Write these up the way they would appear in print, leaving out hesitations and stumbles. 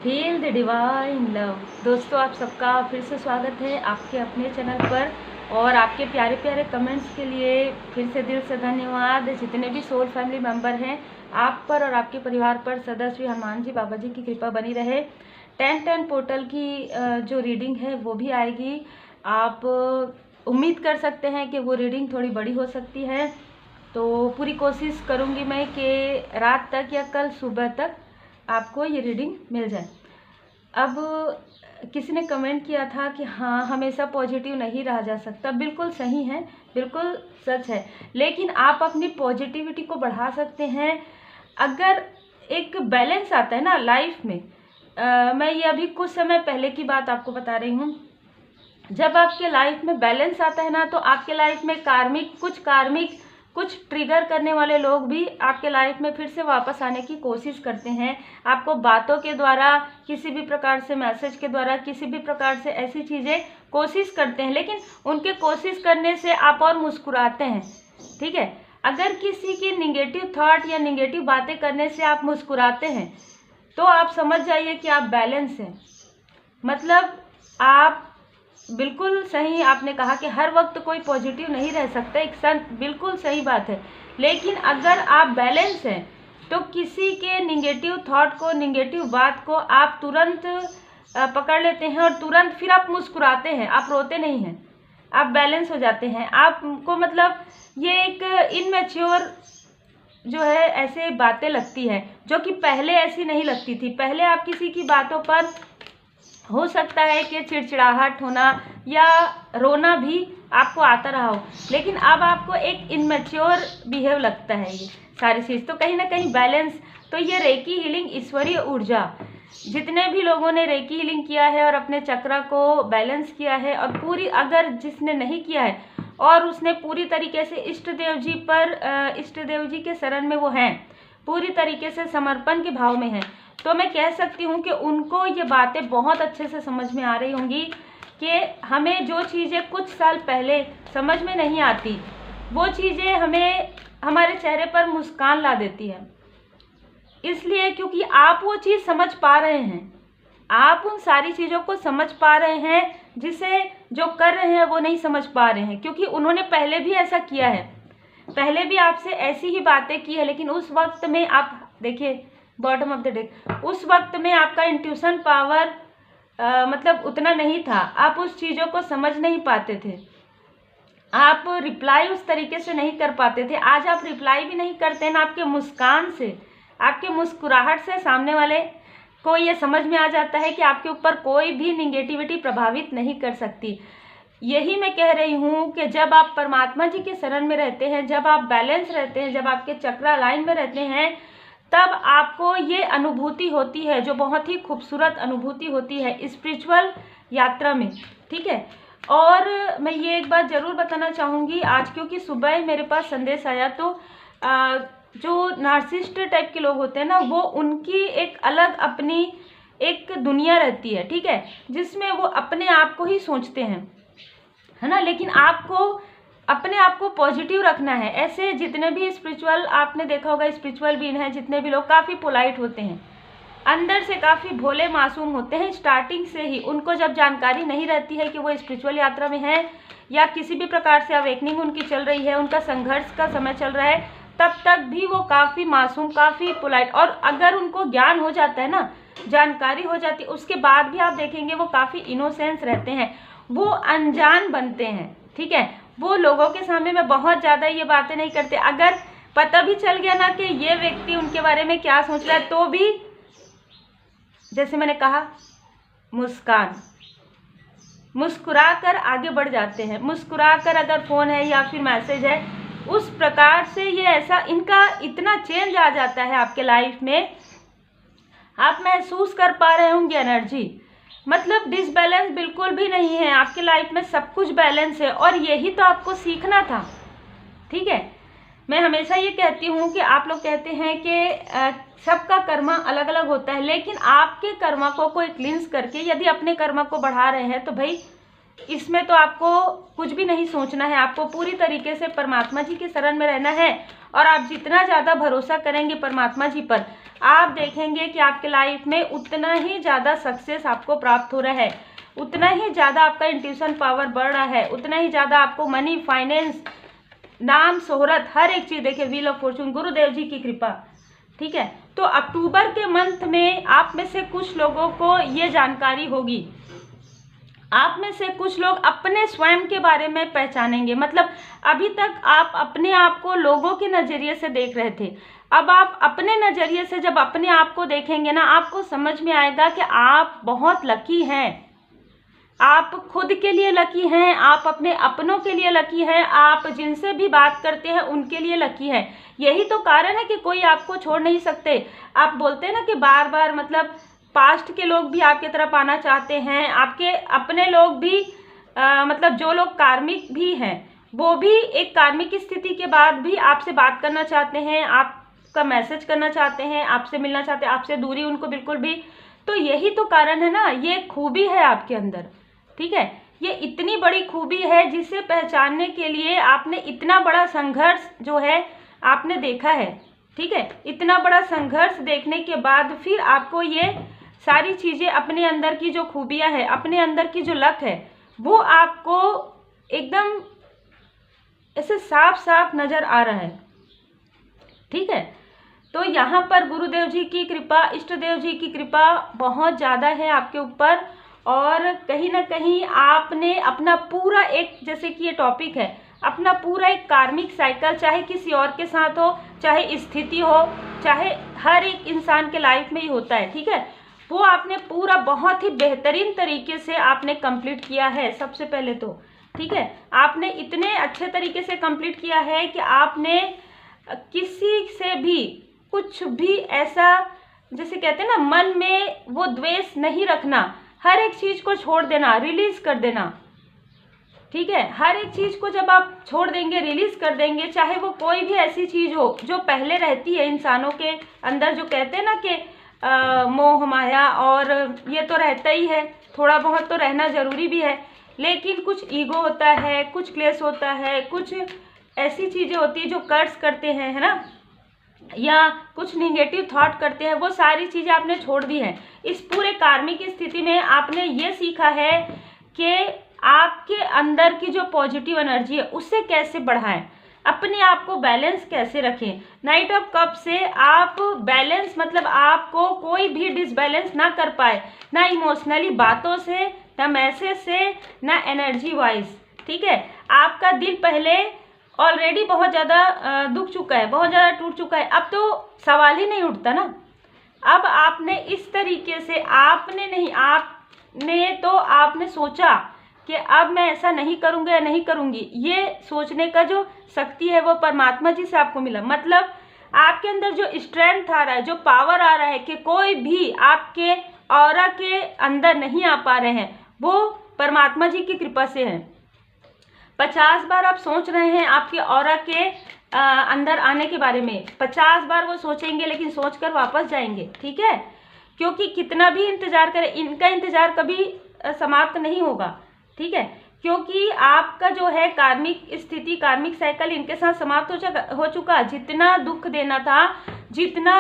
Feel the divine love. दोस्तों, आप सबका फिर से स्वागत है आपके अपने चैनल पर। और आपके प्यारे प्यारे कमेंट्स के लिए फिर से दिल से धन्यवाद। जितने भी सोल फैमिली मेंबर हैं, आप पर और आपके परिवार पर सदा श्री हनुमान जी बाबा जी की कृपा बनी रहे। 10-10 पोर्टल की जो रीडिंग है वो भी आएगी। आप उम्मीद कर सकते हैं कि वो रीडिंग थोड़ी बड़ी हो सकती है, तो पूरी कोशिश करूँगी मैं कि रात तक या कल सुबह तक आपको ये रीडिंग मिल जाए। अब किसी ने कमेंट किया था कि हाँ, हमेशा पॉजिटिव नहीं रहा जा सकता। बिल्कुल सही है, बिल्कुल सच है, लेकिन आप अपनी पॉजिटिविटी को बढ़ा सकते हैं अगर एक बैलेंस आता है ना लाइफ में। मैं ये अभी कुछ समय पहले की बात आपको बता रही हूँ। जब आपके लाइफ में बैलेंस आता है ना, तो आपके लाइफ में कार्मिक कुछ ट्रिगर करने वाले लोग भी आपके लाइफ में फिर से वापस आने की कोशिश करते हैं। आपको बातों के द्वारा, किसी भी प्रकार से मैसेज के द्वारा, किसी भी प्रकार से ऐसी चीज़ें कोशिश करते हैं, लेकिन उनके कोशिश करने से आप और मुस्कुराते हैं। ठीक है, अगर किसी की निगेटिव थॉट या निगेटिव बातें करने से आप मुस्कुराते हैं, तो आप समझ जाइए कि आप बैलेंस हैं। मतलब आप बिल्कुल सही आपने कहा कि हर वक्त कोई पॉजिटिव नहीं रह सकता, एक बिल्कुल सही बात है। लेकिन अगर आप बैलेंस हैं तो किसी के निगेटिव थॉट को, निगेटिव बात को आप तुरंत पकड़ लेते हैं और तुरंत फिर आप मुस्कुराते हैं, आप रोते नहीं हैं, आप बैलेंस हो जाते हैं। आपको मतलब ये एक इनमेच्योर जो है ऐसे बातें लगती है, जो कि पहले ऐसी नहीं लगती थी। पहले आप किसी की बातों पर हो सकता है कि चिड़चिड़ाहट होना या रोना भी आपको आता रहा हो, लेकिन अब आपको एक इनमेच्योर बिहेव लगता है ये सारी चीज़। तो कहीं ना कहीं बैलेंस, तो ये रेकी हीलिंग, ईश्वरीय ऊर्जा, जितने भी लोगों ने रेकी हीलिंग किया है और अपने चक्रा को बैलेंस किया है, और पूरी, अगर जिसने नहीं किया है और उसने पूरी तरीके से इष्ट देव जी के शरण में वो हैं, पूरी तरीके से समर्पण के भाव में हैं, तो मैं कह सकती हूँ कि उनको ये बातें बहुत अच्छे से समझ में आ रही होंगी कि हमें जो चीज़ें कुछ साल पहले समझ में नहीं आती, वो चीज़ें हमें हमारे चेहरे पर मुस्कान ला देती है। इसलिए क्योंकि आप वो चीज़ समझ पा रहे हैं, आप उन सारी चीज़ों को समझ पा रहे हैं जिसे जो कर रहे हैं वो नहीं समझ पा रहे हैं, क्योंकि उन्होंने पहले भी ऐसा किया है, पहले भी आपसे ऐसी ही बातें की है। लेकिन उस वक्त में आप देखिए, बॉटम ऑफ द डेक, उस वक्त में आपका इंट्यूशन पावर मतलब उतना नहीं था, आप उस चीज़ों को समझ नहीं पाते थे, आप रिप्लाई उस तरीके से नहीं कर पाते थे। आज आप रिप्लाई भी नहीं करते हैं ना, आपके मुस्कान से, आपके मुस्कुराहट से सामने वाले को ये समझ में आ जाता है कि आपके ऊपर कोई भी निगेटिविटी प्रभावित नहीं कर सकती। यही मैं कह रही हूँ कि जब आप परमात्मा जी के शरण में रहते हैं, जब आप बैलेंस रहते हैं, जब आपके चक्रा लाइन में रहते हैं, तब आपको ये अनुभूति होती है, जो बहुत ही खूबसूरत अनुभूति होती है स्पिरिचुअल यात्रा में। ठीक है, और मैं ये एक बात ज़रूर बताना चाहूँगी आज, क्योंकि सुबह मेरे पास संदेश आया, तो जो नार्सिसिस्ट टाइप के लोग होते हैं ना, वो उनकी एक अलग अपनी एक दुनिया रहती है, ठीक है, जिसमें वो अपने आप को ही सोचते हैं, है ना। लेकिन आपको अपने आप को पॉजिटिव रखना है। ऐसे जितने भी स्पिरिचुअल, आपने देखा होगा स्पिरिचुअल बीइंग हैं, जितने भी लोग काफ़ी पोलाइट होते हैं, अंदर से काफ़ी भोले मासूम होते हैं। स्टार्टिंग से ही उनको जब जानकारी नहीं रहती है कि वो स्पिरिचुअल यात्रा में हैं या किसी भी प्रकार से अवेकनिंग उनकी चल रही है, उनका संघर्ष का समय चल रहा है, तब तक भी वो काफ़ी मासूम, काफ़ी पोलाइट, और अगर उनको ज्ञान हो जाता है ना, जानकारी हो जाती है, उसके बाद भी आप देखेंगे वो काफ़ी इनोसेंस रहते हैं, वो अनजान बनते हैं। ठीक है, वो लोगों के सामने में बहुत ज़्यादा ये बातें नहीं करते। अगर पता भी चल गया ना कि ये व्यक्ति उनके बारे में क्या सोच रहा है, तो भी जैसे मैंने कहा, मुस्कुरा कर आगे बढ़ जाते हैं। मुस्कुरा कर, अगर फ़ोन है या फिर मैसेज है, उस प्रकार से ये ऐसा, इनका इतना चेंज आ जाता है आपके लाइफ में, आप महसूस कर पा रहे होंगे एनर्जी, मतलब डिसबैलेंस बिल्कुल भी नहीं है आपके लाइफ में, सब कुछ बैलेंस है, और यही तो आपको सीखना था। ठीक है, मैं हमेशा ये कहती हूँ कि आप लोग कहते हैं कि सबका कर्मा अलग अलग होता है, लेकिन आपके कर्मा को कोई क्लींस करके यदि अपने कर्मा को बढ़ा रहे हैं, तो भाई इसमें तो आपको कुछ भी नहीं सोचना है, आपको पूरी तरीके से परमात्मा जी के शरण में रहना है। और आप जितना ज़्यादा भरोसा करेंगे परमात्मा जी पर, आप देखेंगे कि आपके लाइफ में उतना ही ज़्यादा सक्सेस आपको प्राप्त हो रहा है, उतना ही ज़्यादा आपका इंट्यूशन पावर बढ़ रहा है, उतना ही ज़्यादा आपको मनी, फाइनेंस, नाम, शोहरत, हर एक चीज़। देखिए, व्हील ऑफ फॉर्चून, गुरुदेव जी की कृपा। ठीक है, तो अक्टूबर के मंथ में आप में से कुछ लोगों को ये जानकारी होगी, आप में से कुछ लोग अपने स्वयं के बारे में पहचानेंगे। मतलब अभी तक आप अपने आप को लोगों के नज़रिए से देख रहे थे, अब आप अपने नज़रिए से जब अपने आप को देखेंगे ना, आपको समझ में आएगा कि आप बहुत लकी हैं। आप खुद के लिए लकी हैं, आप अपने अपनों के लिए लकी हैं, आप जिनसे भी बात करते हैं उनके लिए लकी हैं। यही तो कारण है कि कोई आपको छोड़ नहीं सकते। आप बोलते हैं ना कि बार बार, मतलब पास्ट के लोग भी आपकी तरफ आना चाहते हैं, आपके अपने लोग भी मतलब जो लोग कार्मिक भी हैं वो भी एक कार्मिक स्थिति के बाद भी आपसे बात करना चाहते हैं, आपका मैसेज करना चाहते हैं, आपसे मिलना चाहते हैं, आपसे दूरी उनको बिल्कुल भी। तो यही तो कारण है ना, ये खूबी है आपके अंदर। ठीक है, ये इतनी बड़ी खूबी है जिसे पहचानने के लिए आपने इतना बड़ा संघर्ष जो है आपने देखा है। ठीक है, इतना बड़ा संघर्ष देखने के बाद फिर आपको ये सारी चीज़ें, अपने अंदर की जो खूबियाँ हैं, अपने अंदर की जो लक है, वो आपको एकदम ऐसे साफ साफ नज़र आ रहा है। ठीक है, तो यहाँ पर गुरुदेव जी की कृपा, इष्ट देव जी की कृपा बहुत ज़्यादा है आपके ऊपर। और कहीं ना कहीं आपने अपना पूरा एक, जैसे कि ये टॉपिक है, अपना पूरा एक कार्मिक साइकिल, चाहे किसी और के साथ हो, चाहे स्थिति हो, चाहे हर एक इंसान के लाइफ में ही होता है। ठीक है, वो आपने पूरा बहुत ही बेहतरीन तरीके से आपने कंप्लीट किया है सबसे पहले तो। ठीक है, आपने इतने अच्छे तरीके से कंप्लीट किया है कि आपने किसी से भी कुछ भी ऐसा, जैसे कहते हैं ना, मन में वो द्वेष नहीं रखना, हर एक चीज़ को छोड़ देना, रिलीज कर देना। ठीक है, हर एक चीज़ को जब आप छोड़ देंगे, रिलीज कर देंगे, चाहे वो कोई भी ऐसी चीज़ हो जो पहले रहती है इंसानों के अंदर, जो कहते हैं ना कि मोह माया, और ये तो रहता ही है, थोड़ा बहुत तो रहना ज़रूरी भी है, लेकिन कुछ ईगो होता है, कुछ क्लेश होता है, कुछ ऐसी चीज़ें होती है जो कर्ज करते हैं, है ना, या कुछ निगेटिव थॉट करते हैं, वो सारी चीज़ें आपने छोड़ दी हैं। इस पूरे कार्मिक स्थिति में आपने ये सीखा है कि आपके अंदर की जो पॉजिटिव एनर्जी है उससे कैसे बढ़ाएं, अपने आप को बैलेंस कैसे रखें। नाइट ऑफ कप से आप बैलेंस, मतलब आपको कोई भी डिसबैलेंस ना कर पाए, ना इमोशनली बातों से, ना मैसेज से, ना एनर्जी वाइज। ठीक है, आपका दिल पहले ऑलरेडी बहुत ज़्यादा दुख चुका है, बहुत ज़्यादा टूट चुका है, अब तो सवाल ही नहीं उठता ना। अब आपने इस तरीके से, आपने सोचा कि अब मैं ऐसा नहीं करूँगा या नहीं करूँगी, ये सोचने का जो शक्ति है वो परमात्मा जी से आपको मिला। मतलब आपके अंदर जो स्ट्रेंथ आ रहा है, जो पावर आ रहा है कि कोई भी आपके ऑरा के अंदर नहीं आ पा रहे हैं, वो परमात्मा जी की कृपा से है। 50 बार आप सोच रहे हैं आपके ऑरा के अंदर आने के बारे में, 50 बार वो सोचेंगे, लेकिन सोचकर वापस जाएंगे। ठीक है, क्योंकि कितना भी इंतजार करें, इनका इंतजार कभी समाप्त नहीं होगा। ठीक है, क्योंकि आपका जो है कार्मिक स्थिति, कार्मिक साइकिल इनके साथ समाप्त हो चुका। जितना दुख देना था, जितना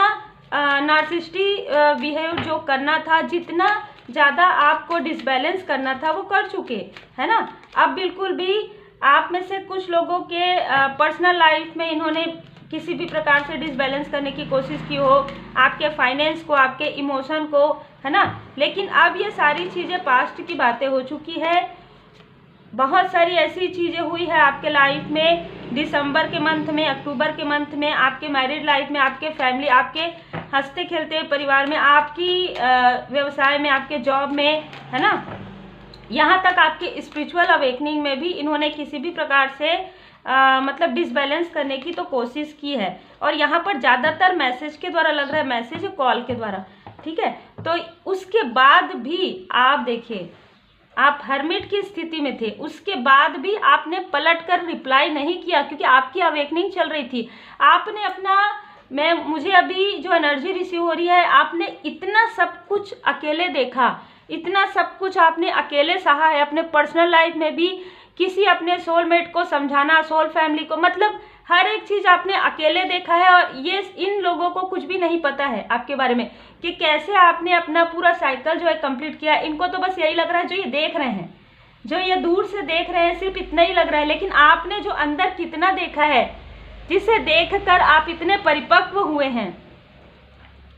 नार्सिस्टिक बिहेव जो करना था, जितना ज़्यादा आपको डिसबैलेंस करना था, वो कर चुके, है ना। अब बिल्कुल भी आप में से कुछ लोगों के पर्सनल लाइफ में इन्होंने किसी भी प्रकार से डिसबैलेंस करने की कोशिश की हो, आपके फाइनेंस को, आपके इमोशन को, है ना। लेकिन अब ये सारी चीज़ें पास्ट की बातें हो चुकी है। बहुत सारी ऐसी चीज़ें हुई है आपके लाइफ में दिसंबर के मंथ में, अक्टूबर के मंथ में, आपके मैरिड लाइफ में, आपके फैमिली, आपके हंसते खेलते परिवार में, आपकी व्यवसाय में, आपके जॉब में, है ना, यहाँ तक आपके स्पिरिचुअल अवेकनिंग में भी इन्होंने किसी भी प्रकार से मतलब डिसबैलेंस करने की तो कोशिश की है। और यहाँ पर ज़्यादातर मैसेज के द्वारा लग रहा है, मैसेज कॉल के द्वारा। ठीक है, तो उसके बाद भी आप देखिए, आप हर्मिट की स्थिति में थे, उसके बाद भी आपने पलट कर रिप्लाई नहीं किया, क्योंकि आपकी अवेकनिंग चल रही थी। आपने अपना, मुझे अभी जो एनर्जी रिसीव हो रही है, आपने इतना सब कुछ अकेले देखा, इतना सब कुछ आपने अकेले सहा है, अपने पर्सनल लाइफ में भी किसी अपने सोलमेट को समझाना, सोल फैमिली को, मतलब हर एक चीज़ आपने अकेले देखा है। और ये इन लोगों को कुछ भी नहीं पता है आपके बारे में कि कैसे आपने अपना पूरा साइकिल जो है कंप्लीट किया। इनको तो बस यही लग रहा है, जो ये देख रहे हैं, जो ये दूर से देख रहे हैं, सिर्फ इतना ही लग रहा है। लेकिन आपने जो अंदर कितना देखा है, जिसे देखकर आप इतने परिपक्व हुए हैं,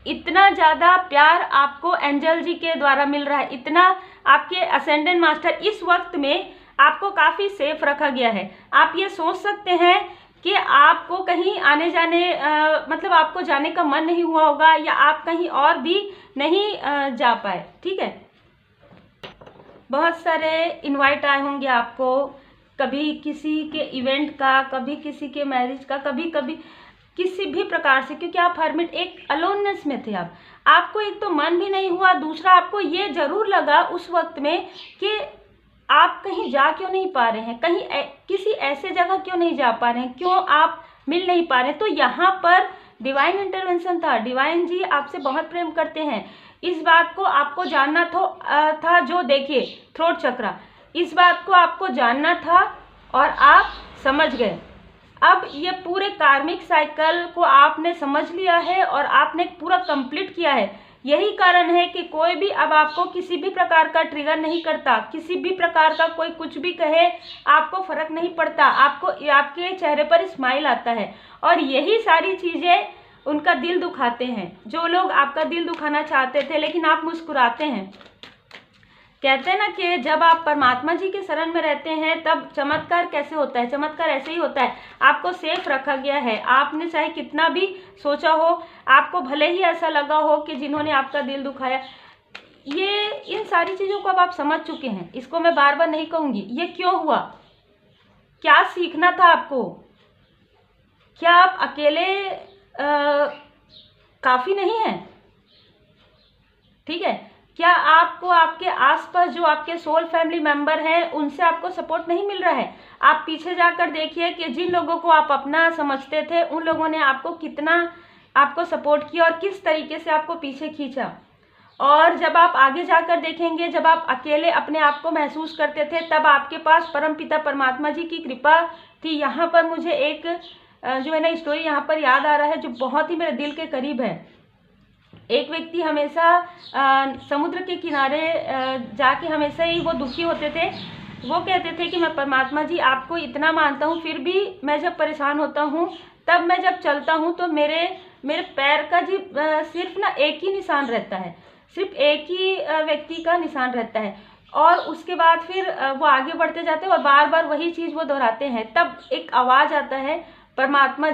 इतना ज़्यादा प्यार आपको एंजल जी के द्वारा मिल रहा है, इतना आपके असेंडेंट मास्टर इस वक्त में आपको काफ़ी सेफ रखा गया है। आप ये सोच सकते हैं कि आपको कहीं आने जाने मतलब आपको जाने का मन नहीं हुआ होगा, या आप कहीं और भी नहीं जा पाए। ठीक है, बहुत सारे इनवाइट आए होंगे आपको, कभी किसी के इवेंट का, कभी किसी के मैरिज का, कभी कभी किसी भी प्रकार से, क्योंकि आप हर्मिट एक अलोननेस में थे। आपको एक तो मन भी नहीं हुआ, दूसरा आपको ये जरूर लगा उस वक्त में कि आप कहीं जा क्यों नहीं पा रहे हैं, कहीं किसी ऐसे जगह क्यों नहीं जा पा रहे हैं, क्यों आप मिल नहीं पा रहे हैं। तो यहाँ पर डिवाइन इंटरवेंशन था। डिवाइन जी आपसे बहुत प्रेम करते हैं, इस बात को आपको जानना था। जो देखिए थ्रोट चक्रा, इस बात को आपको जानना था और आप समझ गए। अब ये पूरे कार्मिक साइकिल को आपने समझ लिया है और आपने पूरा कंप्लीट किया है। यही कारण है कि कोई भी अब आपको किसी भी प्रकार का ट्रिगर नहीं करता, किसी भी प्रकार का कोई कुछ भी कहे आपको फर्क नहीं पड़ता, आपको आपके चेहरे पर स्माइल आता है। और यही सारी चीज़ें उनका दिल दुखाते हैं, जो लोग आपका दिल दुखाना चाहते थे, लेकिन आप मुस्कुराते हैं। कहते हैं ना कि जब आप परमात्मा जी के शरण में रहते हैं तब चमत्कार कैसे होता है, चमत्कार ऐसे ही होता है। आपको सेफ रखा गया है, आपने चाहे कितना भी सोचा हो, आपको भले ही ऐसा लगा हो कि जिन्होंने आपका दिल दुखाया, ये इन सारी चीज़ों को अब आप समझ चुके हैं। इसको मैं बार बार नहीं कहूँगी। ये क्यों हुआ, क्या सीखना था आपको, क्या आप अकेले काफ़ी नहीं हैं? ठीक है, क्या आपको आपके आसपास जो आपके सोल फैमिली मेंबर हैं उनसे आपको सपोर्ट नहीं मिल रहा है? आप पीछे जाकर देखिए कि जिन लोगों को आप अपना समझते थे उन लोगों ने आपको कितना आपको सपोर्ट किया और किस तरीके से आपको पीछे खींचा। और जब आप आगे जाकर देखेंगे, जब आप अकेले अपने आप को महसूस करते थे, तब आपके पास परमपिता परमात्मा जी की कृपा थी। यहाँ पर मुझे एक जो है ना स्टोरी यहाँ पर याद आ रहा है, जो बहुत ही मेरे दिल के करीब है। एक व्यक्ति हमेशा समुद्र के किनारे जाके हमेशा ही वो दुखी होते थे। वो कहते थे कि मैं परमात्मा जी आपको इतना मानता हूँ, फिर भी मैं जब परेशान होता हूँ, तब मैं जब चलता हूँ तो मेरे पैर का जी सिर्फ ना एक ही निशान रहता है, सिर्फ एक ही व्यक्ति का निशान रहता है। और उसके बाद फिर वो आगे बढ़ते जाते हैं और बार बार वही चीज़ वो दोहराते हैं। तब एक आवाज़ आता है, परमात्मा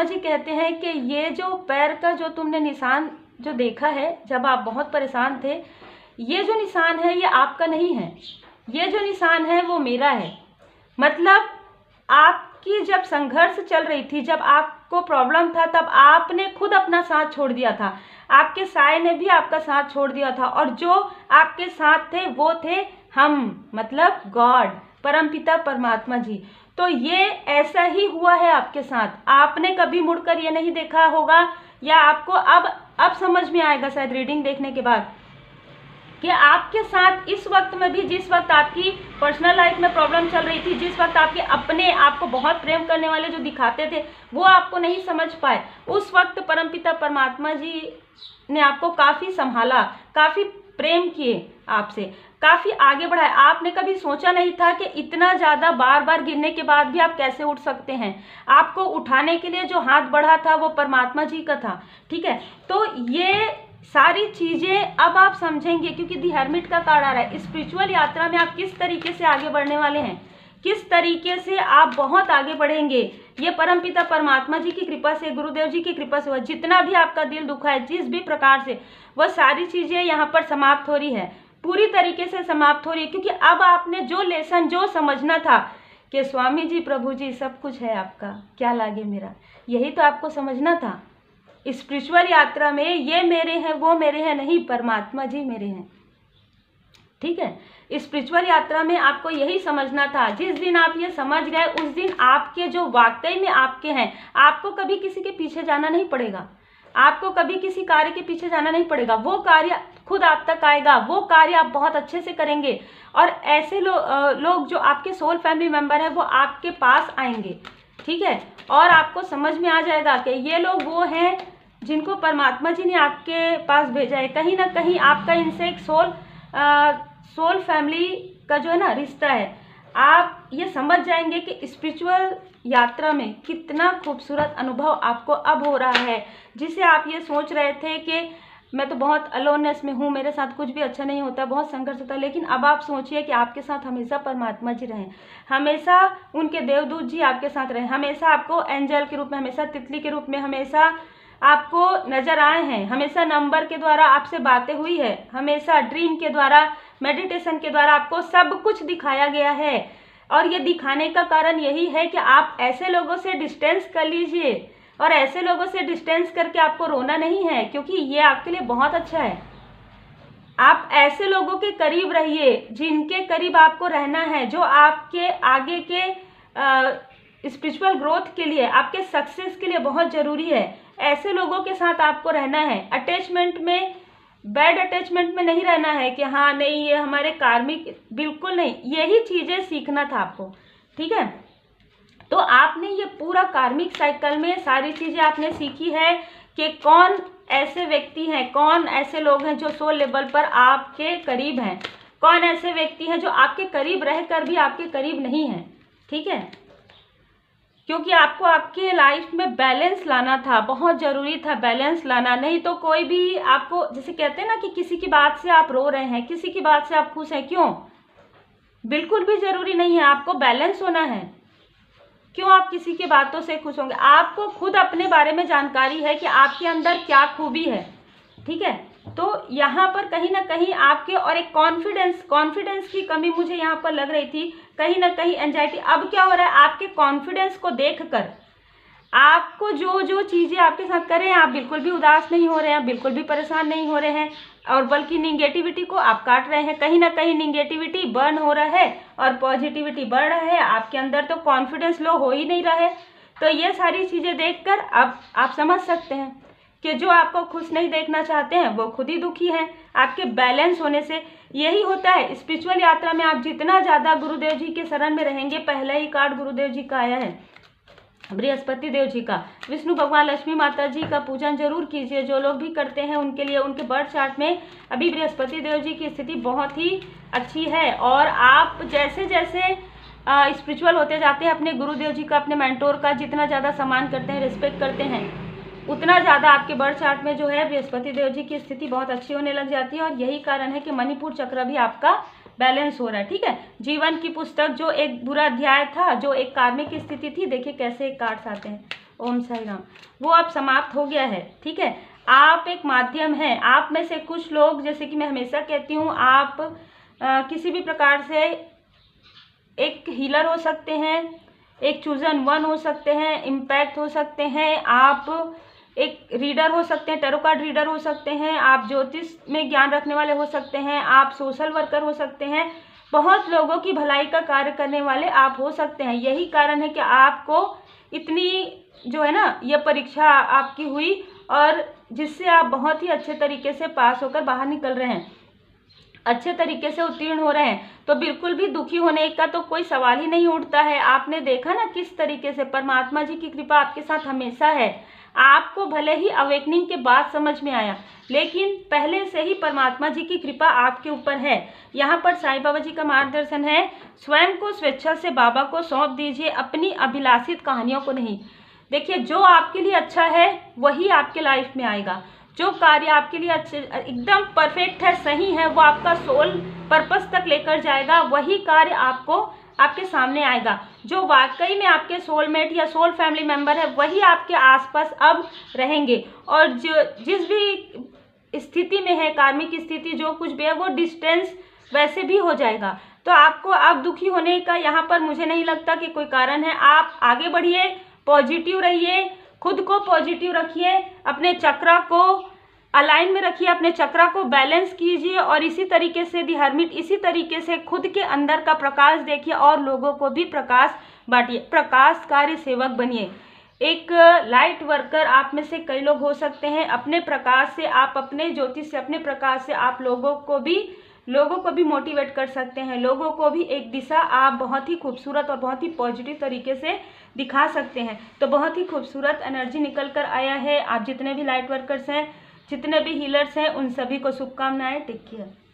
जी कहते हैं कि ये जो पैर का जो तुमने निशान जो देखा है जब आप बहुत परेशान थे, ये जो निशान है ये आपका नहीं है, ये जो निशान है वो मेरा है। मतलब आपकी जब संघर्ष चल रही थी, जब आपको प्रॉब्लम था, तब आपने खुद अपना साथ छोड़ दिया था, आपके साए ने भी आपका साथ छोड़ दिया था। और जो आपके साथ थे वो थे हम, मतलब गॉड, परमपिता परमात्मा जी। तो ये ऐसा ही हुआ है आपके साथ। आपने कभी मुड़कर ये नहीं देखा होगा, या आपको अब समझ में आएगा शायद रीडिंग देखने के बाद, कि आपके साथ इस वक्त में भी, जिस वक्त आपकी पर्सनल लाइफ में प्रॉब्लम चल रही थी, जिस वक्त आपके अपने आपको बहुत प्रेम करने वाले जो दिखाते थे वो आपको नहीं समझ पाए, उस वक्त परमपिता परमात्मा जी ने आपको काफ़ी संभाला, काफ़ी प्रेम किए आपसे, काफ़ी आगे बढ़ाया। आपने कभी सोचा नहीं था कि इतना ज़्यादा बार बार गिरने के बाद भी आप कैसे उठ सकते हैं। आपको उठाने के लिए जो हाथ बढ़ा था वो परमात्मा जी का था। ठीक है, तो ये सारी चीज़ें अब आप समझेंगे, क्योंकि दी हर्मिट का कार्ड आ रहा है। स्पिरिचुअल यात्रा में आप किस तरीके से आगे बढ़ने वाले हैं, किस तरीके से आप बहुत आगे बढ़ेंगे, ये परमपिता परमात्मा जी की कृपा से, गुरुदेव जी की कृपा से, वह जितना भी आपका दिल दुखा है जिस भी प्रकार से, वह सारी चीज़ें यहाँ पर समाप्त हो रही है, पूरी तरीके से समाप्त हो रही है। क्योंकि अब आपने जो लेसन, जो समझना था कि स्वामी जी, प्रभु जी सब कुछ है आपका, क्या लागे मेरा, यही तो आपको समझना था। स्पिरिचुअल यात्रा में ये मेरे हैं, वो मेरे हैं नहीं, परमात्मा जी मेरे हैं। ठीक है, स्पिरिचुअल यात्रा में आपको यही समझना था। जिस दिन आप ये समझ गए उस दिन आपके जो वाकई में आपके हैं, आपको कभी किसी के पीछे जाना नहीं पड़ेगा, आपको कभी किसी कार्य के पीछे जाना नहीं पड़ेगा, वो कार्य खुद आप तक आएगा, वो कार्य आप बहुत अच्छे से करेंगे। और ऐसे लोग जो आपके सोल फैमिली मेंबर है वो आपके पास आएंगे, ठीक है। और आपको समझ में आ जाएगा कि ये लोग वो हैं जिनको परमात्मा जी ने आपके पास भेजा है। कहीं ना कहीं आपका इनसे एक सोल फैमिली का जो है ना रिश्ता है। आप ये समझ जाएंगे कि स्पिरिचुअल यात्रा में कितना खूबसूरत अनुभव आपको अब हो रहा है। जिसे आप ये सोच रहे थे कि मैं तो बहुत अलोननेस में हूँ, मेरे साथ कुछ भी अच्छा नहीं होता, बहुत संघर्ष होता है, लेकिन अब आप सोचिए कि आपके साथ हमेशा परमात्मा जी रहें, हमेशा उनके देवदूत जी आपके साथ रहें, हमेशा आपको एंजल के रूप में, हमेशा तितली के रूप में हमेशा आपको नजर आए हैं, हमेशा नंबर के द्वारा आपसे बातें हुई है, हमेशा ड्रीम के द्वारा, मेडिटेशन के द्वारा आपको सब कुछ दिखाया गया है। और ये दिखाने का कारण यही है कि आप ऐसे लोगों से डिस्टेंस कर लीजिए, और ऐसे लोगों से डिस्टेंस करके आपको रोना नहीं है, क्योंकि ये आपके लिए बहुत अच्छा है। आप ऐसे लोगों के करीब रहिए जिनके करीब आपको रहना है, जो आपके आगे के स्पिरिचुअल ग्रोथ के लिए, आपके सक्सेस के लिए बहुत ज़रूरी है। ऐसे लोगों के साथ आपको रहना है। अटैचमेंट में, बैड अटैचमेंट में नहीं रहना है कि हाँ नहीं ये हमारे कार्मिक, बिल्कुल नहीं। यही चीज़ें सीखना था आपको, ठीक है। तो आपने ये पूरा कार्मिक साइकिल में सारी चीज़ें आपने सीखी है कि कौन ऐसे व्यक्ति हैं, कौन ऐसे लोग हैं जो सोल लेवल पर आपके करीब हैं, कौन ऐसे व्यक्ति हैं जो आपके करीब रहकर भी आपके करीब नहीं हैं, ठीक है। क्योंकि आपको आपके लाइफ में बैलेंस लाना था, बहुत ज़रूरी था बैलेंस लाना। नहीं तो कोई भी आपको, जैसे कहते हैं ना कि किसी की बात से आप रो रहे हैं, किसी की बात से आप खुश हैं, क्यों? बिल्कुल भी ज़रूरी नहीं है, आपको बैलेंस होना है। क्यों आप किसी की बातों से खुश होंगे? आपको खुद अपने बारे में जानकारी है कि आपके अंदर क्या खूबी है, ठीक है। तो यहाँ पर कहीं ना कहीं आपके, और एक कॉन्फिडेंस की कमी मुझे यहाँ पर लग रही थी, कहीं ना कहीं एंजाइटी। अब क्या हो रहा है, आपके कॉन्फिडेंस को देखकर आपको जो चीज़ें आपके साथ कर रहे हैं, आप बिल्कुल भी उदास नहीं हो रहे हैं, बिल्कुल भी परेशान नहीं हो रहे हैं, और बल्कि निगेटिविटी को आप काट रहे हैं। कहीं ना कहीं निगेटिविटी बर्न हो रहा है और पॉजिटिविटी बढ़ रहा है आपके अंदर, तो कॉन्फिडेंस लो हो ही नहीं रहा है। तो ये सारी चीज़ें देखकर अब आप समझ सकते हैं कि जो आपको खुश नहीं देखना चाहते हैं वो खुद ही दुखी हैं। आपके बैलेंस होने से यही होता है। स्पिरिचुअल यात्रा में आप जितना ज़्यादा गुरुदेव जी के शरण में रहेंगे, पहला ही कार्ड गुरुदेव जी का आया है, बृहस्पति देव जी का। विष्णु भगवान, लक्ष्मी माता जी का पूजन जरूर कीजिए, जो लोग भी करते हैं उनके लिए। उनके बर्थ चार्ट में अभी बृहस्पति देव जी की स्थिति बहुत ही अच्छी है, और आप जैसे जैसे स्पिरिचुअल होते जाते हैं, अपने गुरुदेव जी का, अपने मेंटोर का जितना ज़्यादा सम्मान करते हैं, रिस्पेक्ट करते हैं, उतना ज़्यादा आपके बर्थ चार्ट में जो है बृहस्पति देव जी की स्थिति बहुत अच्छी होने लग जाती है। और यही कारण है कि मणिपुर चक्र भी आपका बैलेंस हो रहा है, ठीक है। जीवन की पुस्तक, जो एक बुरा अध्याय था, जो एक कार्मिक स्थिति थी, देखिए कैसे कार्ड्स आते हैं, ओम साई राम, वो अब समाप्त हो गया है, ठीक है। आप एक माध्यम हैं। आप में से कुछ लोग, जैसे कि मैं हमेशा कहती हूँ, आप किसी भी प्रकार से एक हीलर हो सकते हैं, एक चूजन वन हो सकते हैं, इम्पैक्ट हो सकते हैं, आप एक रीडर हो सकते हैं, टैरो कार्ड रीडर हो सकते हैं, आप ज्योतिष में ज्ञान रखने वाले हो सकते हैं, आप सोशल वर्कर हो सकते हैं, बहुत लोगों की भलाई का कार्य करने वाले आप हो सकते हैं। यही कारण है कि आपको इतनी जो है ना ये परीक्षा आपकी हुई, और जिससे आप बहुत ही अच्छे तरीके से पास होकर बाहर निकल रहे हैं, अच्छे तरीके से उत्तीर्ण हो रहे हैं। तो बिल्कुल भी दुखी होने का तो कोई सवाल ही नहीं उठता है। आपने देखा ना किस तरीके से परमात्मा जी की कृपा आपके साथ हमेशा है। आपको भले ही अवेकनिंग के बाद समझ में आया, लेकिन पहले से ही परमात्मा जी की कृपा आपके ऊपर है। यहाँ पर साईं बाबा जी का मार्गदर्शन है, स्वयं को स्वेच्छा से बाबा को सौंप दीजिए, अपनी अभिलाषित कहानियों को नहीं। देखिए, जो आपके लिए अच्छा है वही आपके लाइफ में आएगा। जो कार्य आपके लिए अच्छे, एकदम परफेक्ट है, सही है, वो आपका सोल पर्पस तक लेकर जाएगा, वही कार्य आपको आपके सामने आएगा। जो वाकई में आपके सोलमेट या सोल फैमिली मेंबर है, वही आपके आसपास अब रहेंगे। और जो जिस भी स्थिति में है, कार्मिक स्थिति जो कुछ भी है, वो डिस्टेंस वैसे भी हो जाएगा। तो आपको अब दुखी होने का यहाँ पर मुझे नहीं लगता कि कोई कारण है। आप आगे बढ़िए, पॉजिटिव रहिए, खुद को पॉजिटिव रखिए, अपने चक्रा को अलाइन में रखिए, अपने चक्रा को बैलेंस कीजिए, और इसी तरीके से दी हर्मिट, इसी तरीके से खुद के अंदर का प्रकाश देखिए और लोगों को भी प्रकाश बांटिए। प्रकाशकारी सेवक बनिए। एक लाइट वर्कर आप में से कई लोग हो सकते हैं। अपने प्रकाश से आप, अपने ज्योतिष से, अपने प्रकाश से आप लोगों को भी मोटिवेट कर सकते हैं। लोगों को भी एक दिशा आप बहुत ही खूबसूरत और बहुत ही पॉजिटिव तरीके से दिखा सकते हैं। तो बहुत ही खूबसूरत एनर्जी निकल कर आया है। आप जितने भी लाइट वर्कर्स हैं, जितने भी हीलर्स हैं, उन सभी को शुभकामनाएं। Take care.